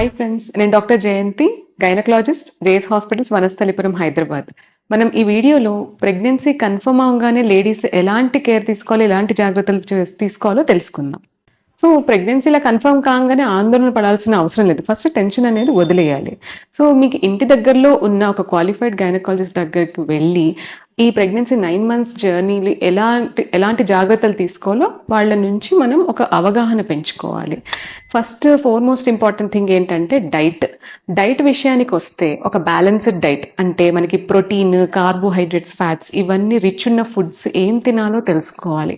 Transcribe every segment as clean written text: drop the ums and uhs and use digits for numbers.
Hi friends, నేను doctor Jayanthi, gynaecologist, JS hospitals, Vanasthalipuram, Hyderabad. మనం ఈ వీడియోలో ప్రెగ్నెన్సీ కన్ఫర్మ్ అవగానే లేడీస్ ఎలాంటి కేర్ తీసుకోవాలో, ఎలాంటి జాగ్రత్తలు తీసుకోవాలో తెలుసుకుందాం. సో ప్రెగ్నెన్సీలా కన్ఫర్మ్ కాగానే ఆందోళన పడాల్సిన అవసరం లేదు. ఫస్ట్ టెన్షన్ అనేది వదిలేయాలి. సో మీకు ఇంటి దగ్గరలో ఉన్న ఒక క్వాలిఫైడ్ గైనకాలజిస్ట్ దగ్గరికి వెళ్ళి ఈ ప్రెగ్నెన్సీ 9 months జర్నీలు ఎలాంటి జాగ్రత్తలు తీసుకోవాలో వాళ్ళ నుంచి మనం ఒక అవగాహన పెంచుకోవాలి. ఫస్ట్ ఫోర్మోస్ట్ ఇంపార్టెంట్ థింగ్ ఏంటంటే డైట్ విషయానికి వస్తే ఒక బ్యాలెన్స్డ్ డైట్ అంటే మనకి ప్రోటీన్, కార్బోహైడ్రేట్స్, ఫ్యాట్స్ ఇవన్నీ రిచ్ ఉన్న ఫుడ్స్ ఏం తినాలో తెలుసుకోవాలి.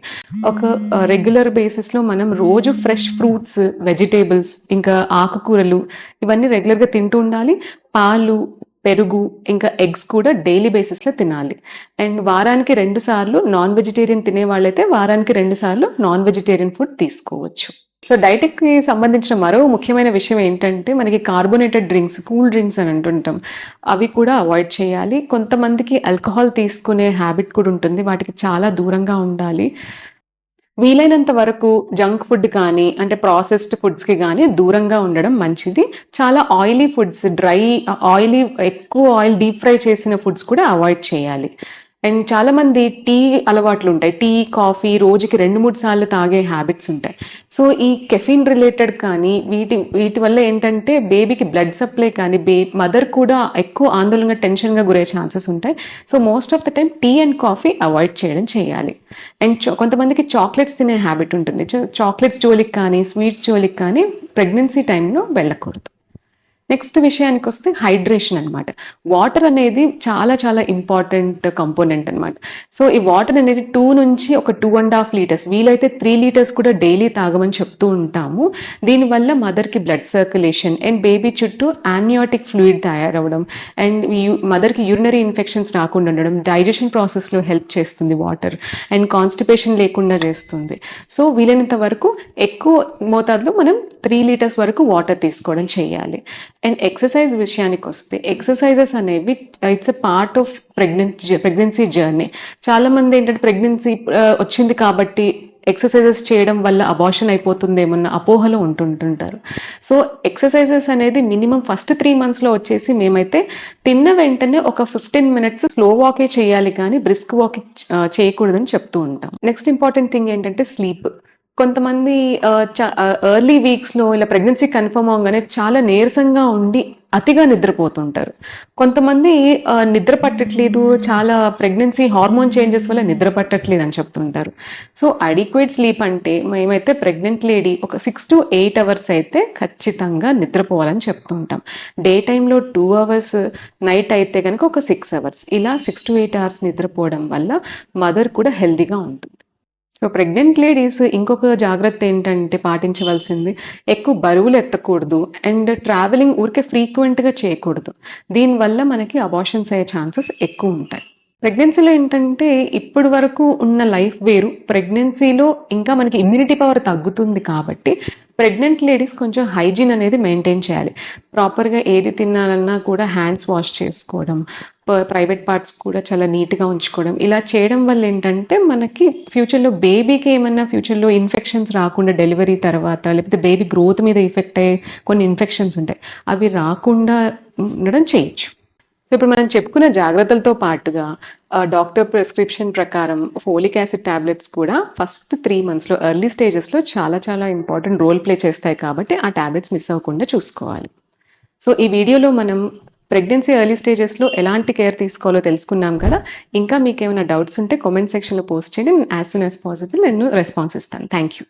ఒక రెగ్యులర్ బేసిస్లో మనం రోజు ఫ్రెష్ ఫ్రూట్స్, వెజిటేబుల్స్, ఇంకా ఆకుకూరలు ఇవన్నీ రెగ్యులర్గా తింటూ ఉండాలి. పాలు, పెరుగు, ఇంకా ఎగ్స్ కూడా డైలీ బేసిస్లో తినాలి. అండ్ వారానికి 2 సార్లు నాన్ వెజిటేరియన్ తినే వాళ్ళైతే వారానికి 2 సార్లు నాన్ వెజిటేరియన్ ఫుడ్ తీసుకోవచ్చు. సో డైట్కి సంబంధించిన మరో ముఖ్యమైన విషయం ఏంటంటే మనకి కార్బోనేటెడ్ డ్రింక్స్, కూల్ డ్రింక్స్ అని అంటుంటాం, అవి కూడా అవాయిడ్ చేయాలి. కొంతమందికి ఆల్కహాల్ తీసుకునే హ్యాబిట్ కూడా ఉంటుంది, వాటికి చాలా దూరంగా ఉండాలి. వీలైనంత వరకు జంక్ ఫుడ్ కానీ అంటే ప్రాసెస్డ్ ఫుడ్స్కి కానీ దూరంగా ఉండడం మంచిది. చాలా ఆయిలీ ఫుడ్స్, ఎక్కువ ఆయిల్ డీప్ ఫ్రై చేసిన ఫుడ్స్ కూడా అవాయిడ్ చేయాలి. అండ్ చాలామంది టీ అలవాట్లు ఉంటాయి, టీ, కాఫీ రోజుకి 2-3 సార్లు తాగే హ్యాబిట్స్ ఉంటాయి. సో ఈ కెఫిన్ రిలేటెడ్ కానీ వీటి వల్ల ఏంటంటే బేబీకి బ్లడ్ సప్లై కానీ మదర్ కూడా ఎక్కువ ఆందోళన, టెన్షన్గా గురే ఛాన్సెస్ ఉంటాయి. So most of the time tea and coffee avoid చేయడం చేయాలి. అండ్ కొంతమందికి చాక్లెట్స్ తినే హ్యాబిట్ ఉంటుంది. చాక్లెట్స్ జోలికి కానీ, స్వీట్స్ జోలికి కానీ ప్రెగ్నెన్సీ టైంలో వెళ్ళకూడదు. నెక్స్ట్ విషయానికి వస్తే హైడ్రేషన్ అనమాట. వాటర్ అనేది చాలా చాలా ఇంపార్టెంట్ కంపోనెంట్ అనమాట. సో ఈ వాటర్ అనేది 2 నుంచి ఒక 2.5 లీటర్స్, వీలైతే 3 లీటర్స్ కూడా డైలీ తాగమని చెప్తూ ఉంటాము. దీనివల్ల మదర్కి బ్లడ్ సర్క్యులేషన్ అండ్ బేబీ చుట్టూ ఆమ్నియాటిక్ ఫ్లూయిడ్ తయారవడం అండ్ మదర్కి యూరినరీ ఇన్ఫెక్షన్స్ రాకుండా ఉండడం, డైజెషన్ ప్రాసెస్లో హెల్ప్ చేస్తుంది వాటర్, అండ్ కాన్స్టిపేషన్ లేకుండా చేస్తుంది. సో వీలైనంత వరకు ఎక్కువ మోతాదులో మనం 3 లీటర్స్ వరకు వాటర్ తీసుకోవడం చేయాలి. అండ్ ఎక్సర్సైజ్ విషయానికి వస్తే ఎక్సర్సైజెస్ అనేవి it's a part of pregnancy journey. చాలామంది ఏంటంటే ప్రెగ్నెన్సీ వచ్చింది కాబట్టి ఎక్సర్సైజెస్ చేయడం వల్ల అబార్షన్ అయిపోతుందేమన్న అపోహలో ఉంటుంటారు. సో ఎక్సర్సైజెస్ అనేది మినిమం ఫస్ట్ 3 monthsలో వచ్చేసి మేమైతే తిన్న వెంటనే ఒక 15 minutes స్లో వాకే చేయాలి, కానీ బ్రిస్క్ వాక్ చేయకూడదని చెప్తూ ఉంటాం. నెక్స్ట్ ఇంపార్టెంట్ థింగ్ ఏంటంటే స్లీప్. కొంతమంది ఎర్లీ వీక్స్లో ఇలా ప్రెగ్నెన్సీ కన్ఫర్మ్ అవగానే చాలా నీరసంగా ఉండి అతిగా నిద్రపోతుంటారు. కొంతమంది నిద్ర పట్టట్లేదు, చాలా ప్రెగ్నెన్సీ హార్మోన్ చేంజెస్ వల్ల నిద్ర పట్టట్లేదు అని చెప్తుంటారు. సో అడిక్వేట్ స్లీప్ అంటే మేమైతే ప్రెగ్నెంట్ లేడీ ఒక 6 to 8 hours అయితే ఖచ్చితంగా నిద్రపోవాలని చెప్తుంటాం. డే టైంలో 2 hours, నైట్ అయితే కనుక ఒక 6 hours, ఇలా 6 to 8 hours నిద్రపోవడం వల్ల మదర్ కూడా హెల్తీగా ఉంటుంది. సో ప్రెగ్నెంట్ లేడీస్ ఇంకొక జాగ్రత్త ఏంటంటే పాటించవలసింది, ఎక్కువ బరువులు ఎత్తకూడదు అండ్ ట్రావెలింగ్ ఊరికే ఫ్రీక్వెంట్గా చేయకూడదు. దీనివల్ల మనకి అబార్షన్స్ అయ్యే ఛాన్సెస్ ఎక్కువ ఉంటాయి. ప్రెగ్నెన్సీలో ఏంటంటే ఇప్పటి వరకు ఉన్న లైఫ్ వేరు, ప్రెగ్నెన్సీలో ఇంకా మనకి ఇమ్యూనిటీ పవర్ తగ్గుతుంది కాబట్టి ప్రెగ్నెంట్ లేడీస్ కొంచెం హైజీన్ అనేది మెయింటైన్ చేయాలి. ప్రాపర్గా ఏది తిన్నారన్నా కూడా హ్యాండ్స్ వాష్ చేసుకోవడం, ప్రైవేట్ పార్ట్స్ కూడా చాలా నీట్గా ఉంచుకోవడం, ఇలా చేయడం వల్ల ఏంటంటే మనకి ఫ్యూచర్లో బేబీకి ఏమన్నా ఫ్యూచర్లో ఇన్ఫెక్షన్స్ రాకుండా, డెలివరీ తర్వాత లేకపోతే బేబీ గ్రోత్ మీద ఎఫెక్ట్ అయ్యే కొన్ని ఇన్ఫెక్షన్స్ ఉంటాయి, అవి రాకుండా ఉండడం చేయొచ్చు. సో ఇప్పుడు మనం చెప్పుకున్న జాగ్రత్తలతో పాటుగా డాక్టర్ ప్రిస్క్రిప్షన్ ప్రకారం ఫోలిక్ యాసిడ్ ట్యాబ్లెట్స్ కూడా ఫస్ట్ 3 monthsలో ఎర్లీ స్టేజెస్లో చాలా చాలా ఇంపార్టెంట్ రోల్ ప్లే చేస్తాయి కాబట్టి ఆ ట్యాబ్లెట్స్ మిస్ అవ్వకుండా చూసుకోవాలి. సో ఈ వీడియోలో మనం ప్రెగ్నెన్సీ ఎర్లీ స్టేజెస్లో ఎలాంటి కేర్ తీసుకోవాలో తెలుసుకున్నాం కదా. ఇంకా మీకు ఏమైనా డౌట్స్ ఉంటే కామెంట్ సెక్షన్లో పోస్ట్ చేయండి. యాజ్ సూన్ యాజ్ పాసిబుల్ నేను రెస్పాన్స్ ఇస్తాను. Thank you.